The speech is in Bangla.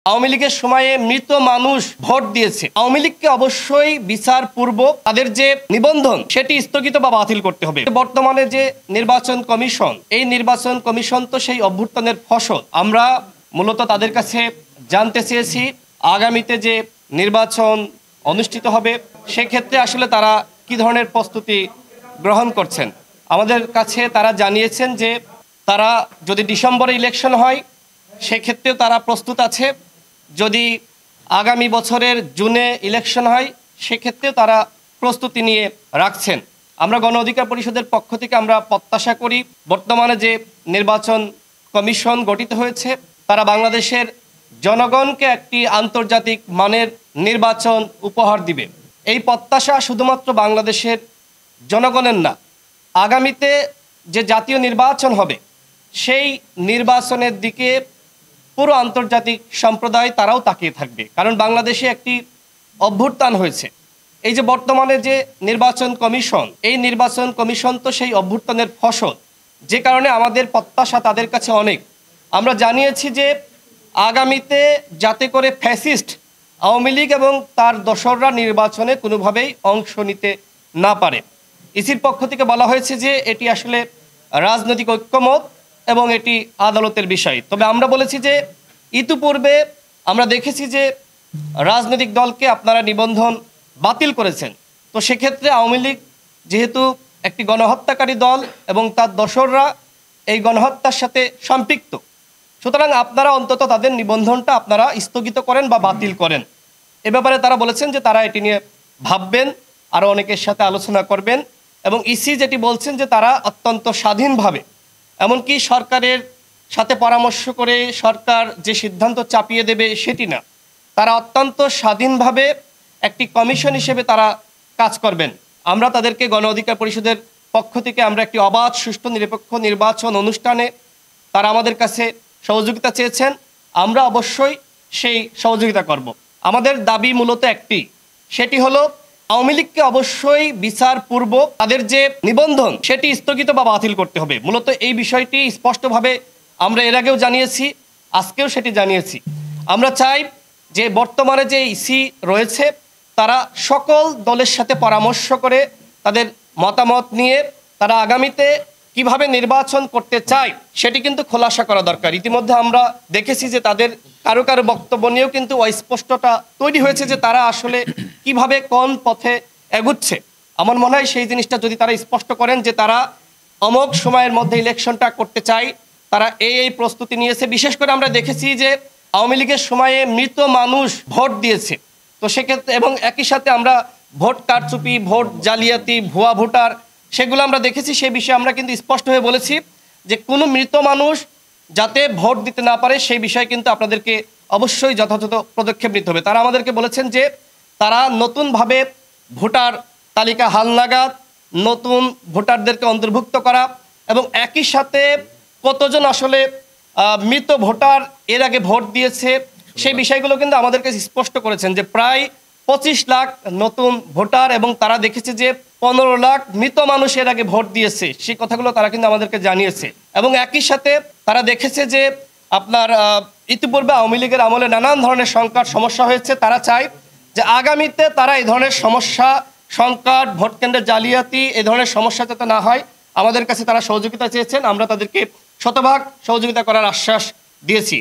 আওয়ামী লীগের সময়ে মৃত মানুষ ভোট দিয়েছে। আওয়ামী লীগকে অবশ্যই বিচারপূর্বক তাদের যে নিবন্ধন সেটি স্থগিত বা বাতিল করতে হবে। বর্তমানে যে নির্বাচন কমিশন, এই নির্বাচন কমিশন তো সেই অভ্যুত্থানের ফসল। আমরা মূলত তাদের কাছে জানতে চেয়েছি আগামীতে যে নির্বাচন অনুষ্ঠিত হবে সেক্ষেত্রে আসলে তারা কি ধরনের প্রস্তুতি গ্রহণ করছেন। আমাদের কাছে তারা জানিয়েছেন যে তারা যদি ডিসেম্বরে ইলেকশন হয় সেক্ষেত্রেও তারা প্রস্তুত আছে, যদি আগামী বছরের জুনে ইলেকশন হয় সেক্ষেত্রেও তারা প্রস্তুতি নিয়ে রাখছেন। আমরা গণ অধিকার পরিষদের পক্ষ থেকে আমরা প্রত্যাশা করি বর্তমানে যে নির্বাচন কমিশন গঠিত হয়েছে তারা বাংলাদেশের জনগণকে একটি আন্তর্জাতিক মানের নির্বাচন উপহার দিবে। এই প্রত্যাশা শুধুমাত্র বাংলাদেশের জনগণের না, আগামীতে যে জাতীয় নির্বাচন হবে সেই নির্বাচনের দিকে পুরো আন্তর্জাতিক সম্প্রদায় তারাও তাকিয়ে থাকবে। কারণ বাংলাদেশে একটি অভ্যুত্থান হয়েছে। এই যে বর্তমানে যে নির্বাচন কমিশন, এই নির্বাচন কমিশন তো সেই অভ্যুত্থানের ফসল, যে কারণে আমাদের প্রত্যাশা তাদের কাছে অনেক। আমরা জানিয়েছি যে আগামীতে যাতে করে ফ্যাসিস্ট আওয়ামী লীগ এবং তার দোসররা নির্বাচনে কোনোভাবেই অংশ নিতে না পারে। ইসির পক্ষ থেকে বলা হয়েছে যে এটি আসলে রাজনৈতিক ঐক্যমত এবং এটি আদালতের বিষয়। তবে আমরা বলেছি যে ইতিপূর্বে আমরা দেখেছি যে রাজনৈতিক দলকে আপনারা নিবন্ধন বাতিল করেছেন। তো সেক্ষেত্রে আওয়ামী লীগ যেহেতু একটি গণহত্যাকারী দল এবং তার দোসররা এই গণহত্যার সাথে সম্পৃক্ত, সুতরাং আপনারা অন্তত তাদের নিবন্ধনটা আপনারা স্থগিত করেন বা বাতিল করেন। এ ব্যাপারে তারা বলেছেন যে তারা এটি নিয়ে ভাববেন, আরও অনেকের সাথে আলোচনা করবেন। এবং ইসি যেটি বলছেন যে তারা অত্যন্ত স্বাধীনভাবে, এমনকি সরকারের সাথে পরামর্শ করে সরকার যে সিদ্ধান্ত চাপিয়ে দেবে সেটি না, তারা অত্যন্ত স্বাধীনভাবে একটি কমিশন হিসেবে তারা কাজ করবেন। আমরা তাদেরকে গণ অধিকার পরিষদের পক্ষ থেকে আমরা একটি অবাধ সুষ্ঠু নিরপেক্ষ নির্বাচন অনুষ্ঠানে তারা আমাদের কাছে সহযোগিতা চেয়েছেন, আমরা অবশ্যই সেই সহযোগিতা করব। আমাদের দাবি মূলত একটি, সেটি হলো আওয়ামী লীগকে অবশ্যই বিচারপূর্বক তাদের যে নিবন্ধন সেটি স্থগিত বা বাতিল করতে হবে। মূলত এই বিষয়টি স্পষ্টভাবে আমরা এর আগেও জানিয়েছি, আজকেও সেটি জানিয়েছি। আমরা চাই যে বর্তমানে যে ইসি রয়েছে তারা সকল দলের সাথে পরামর্শ করে তাদের মতামত নিয়ে তারা আগামীতে কিভাবে নির্বাচন করতে চায় সেটি কিন্তু খোলাসা করা দরকার। ইতিমধ্যে আমরা দেখেছি যে তাদের কারো কারো বক্তব্য নিয়েও কিন্তু অস্পষ্টতা তৈরি হয়েছে যে তারা আসলে কিভাবে কোন পথে এগুচ্ছে। আমার মনে হয় সেই জিনিসটা যদি তারা স্পষ্ট করেন যে তারা অমোঘ সময়ের মধ্যে ইলেকশনটা করতে চায়, তারা এই প্রস্তুতি নিয়েছে। বিশেষ করে আমরা দেখেছি যে আওয়ামী লীগের সময়ে মৃত মানুষ ভোট দিয়েছে। তো সেক্ষেত্রে এবং একই সাথে আমরা ভোট কারচুপি, ভোট জালিয়াতি, ভুয়া ভোটার সেগুলো আমরা দেখেছি। সেই বিষয়ে আমরা কিন্তু স্পষ্ট হয়ে বলেছি যে কোনো মৃত মানুষ যাতে ভোট দিতে না পারে সেই বিষয়ে কিন্তু আপনাদেরকে অবশ্যই যথাযথ পদক্ষেপ নিতে হবে। তারা আমাদেরকে বলেছেন যে তারা নতুনভাবে ভোটার তালিকা হালনাগাদ, নতুন ভোটারদেরকে অন্তর্ভুক্ত করা এবং একই সাথে কতজন আসলে মৃত ভোটার এর আগে ভোট দিয়েছে সেই বিষয়গুলো কিন্তু আমাদের কাছে স্পষ্ট করেছেন যে প্রায় 25 লাখ নতুন ভোটার এবং তারা দেখেছে যে 15 লাখ মৃত মানুষ এর আগে ভোট দিয়েছে, সেই কথাগুলো তারা কিন্তু আমাদেরকে জানিয়েছে। এবং একই সাথে তারা দেখেছে যে আপনার ইতিপূর্বে আওয়ামী লীগের আমলে নানান ধরনের সংকট সমস্যা হয়েছে। তারা চায় যে আগামীতে তারা এই ধরনের সমস্যা, সংকট, ভোট কেন্দ্রের জালিয়াতি, এই ধরনের সমস্যা যাতে না হয় আমাদের কাছে তারা সহযোগিতা চেয়েছেন। আমরা তাদেরকে শতভাগ সহযোগিতা করার আশ্বাস দিয়েছি।